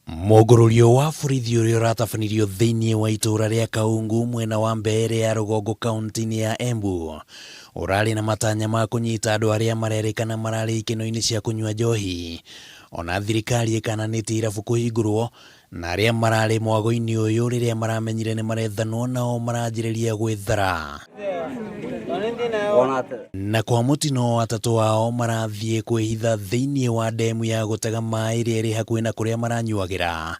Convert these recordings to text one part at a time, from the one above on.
Mugururio wa borithi uria uratafanirio thiini wa ituura ria Kiungu mwena wa Mbeere ya Ruguongo kaunti ya Embu urari na matanya ma kunyita andu aria marerikana marari ikeno-ini cia kunyua njohi, ona thirikari ikananite irabu kuhingurwo na aria marari mwago-ini uyu riria maramenyire ni marethanwo nao maranjiriria gwithara na kwa mutino atatu wao marathie kwihitha thiini wa ndemu ya gutega mai iria iri hakuhi na kuria maranyuagira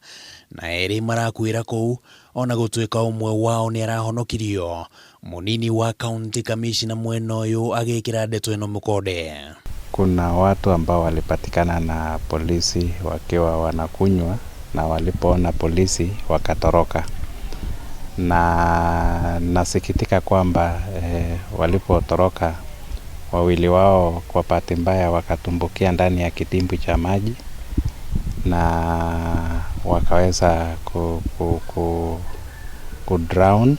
na eeri marakuira kuu ona gutuika umwe wao ni arahonokirio. Munini wa kaunti kamicina mwena uyu Agiikira ndeto ino mukonde. Kuna watu ambao walipatikana na polisi wakiwa wanakunywa na walipoona polisi wakatoroka, na nasikitika kwamba walipotoroka wawili wao kwa bahati mbaya wakatumbukia ndani ya kidimbwi cha maji na wakaweza drown,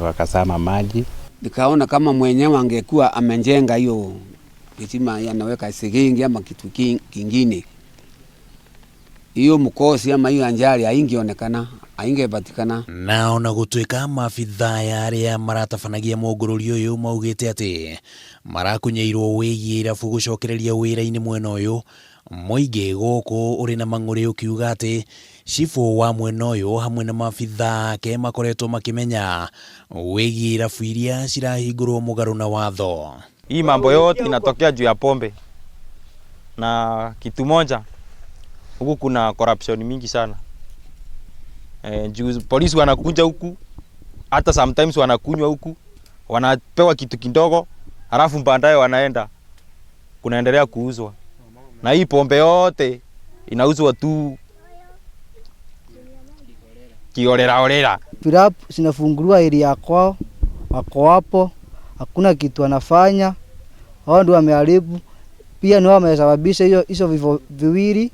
wakazama maji. Nikaona kama mwenyewe angekuwa amenjenga hiyo kisima yanaweka sigingi ama kitu kingine, hiyo mkosi ama hiyo anjali haingeonekana, haingepatikana. Naona gutuika maabitha ya aria maratafanagia mugururio uyu maugite ati marakunyiirwo wigie irabu gucokereria wira-ini mwena uyu muingi guku uri na mang'uri ukiuga ati cifu wa mwena uyu hamwe na maabitha ake makoretwo makimenya wigie irabu iria cirahingurwo mugaru na watho. Hii mambo yote inatokea juu ya pombe na kitu moja, huku kuna corruption mingi sana. Juu polisi wanakuja huku, hata sometimes wanakunywa huku, wanapewa kitu kidogo, halafu baadaye wanaenda kunaendelea kuuzwa. Na hii pombe yote inauzwa tu kiorera. Irabu zinafunguliwa area kwao, wako hapo, hakuna kitu wanafanya. Hao ndio wameharibu, pia ni wao wamesababisha hizo vifo viwili.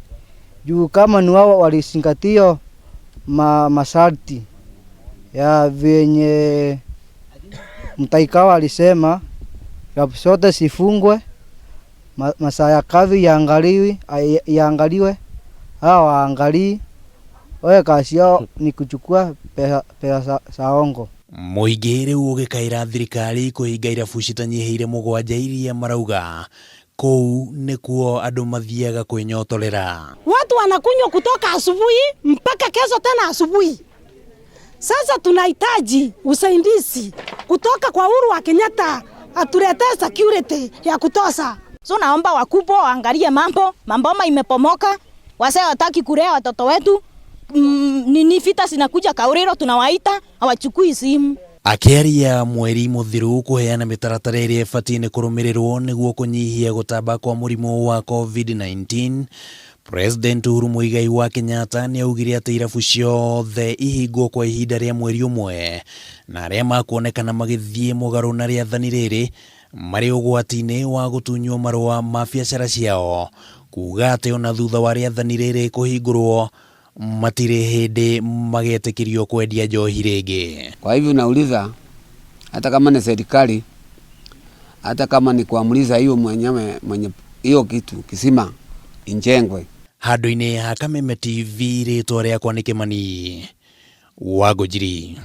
Juu kama ni wao walizingatia masharti ya venye mtaikawa alisema irabu zote sifungwe, masaa ya kazi yaangaliwe, hao waangalii, wao kazi yao ni kuchukua pesa za ongo. Muingi riu ugikaira thirikari kuhinga irabu citanyihiire mugwanja iria marauga kou nikuo andu mathiaga kwinyotorera. Watu wanakunywa kutoka asubuhi mpaka kesho tena asubuhi. Sasa tunahitaji usaidizi kutoka kwa Uhuru wa Kenyatta, atuletee security ya kutosha. So naomba wakubwa waangalie mambo imepomoka, wase wataki kulea watoto wetu. Nini vita zinakuja Kauriro tunawaita hawachukui simu. Akiaria mweri muthiru kuheana mitaratara iria ibatie kurumirirwo niguo kunyihia gutamba kwa murimu wa COVID-19, President Uhuru Muigai wa Kenyatta ni augire ati irabu ciothe ihingwo kwa ihinda ria mweri umwe na aria makuonekana magithie mugaru na riathani riri mari ugwati-ini wa gutunywo marua ma biacara ciao, kuga ati ona thutha wa riathani riri kuhingurwo matire hindi magetikirio kwendia njohi ringi. Kwa hivyo nauliza, hata kama ni serikali, hata kama ni kuamriza hiyo mwenye hiyo kitu kisima injengwe. Handu-ini ha Kameme TV ritwa riakwa ni Kimani wa Gujiri.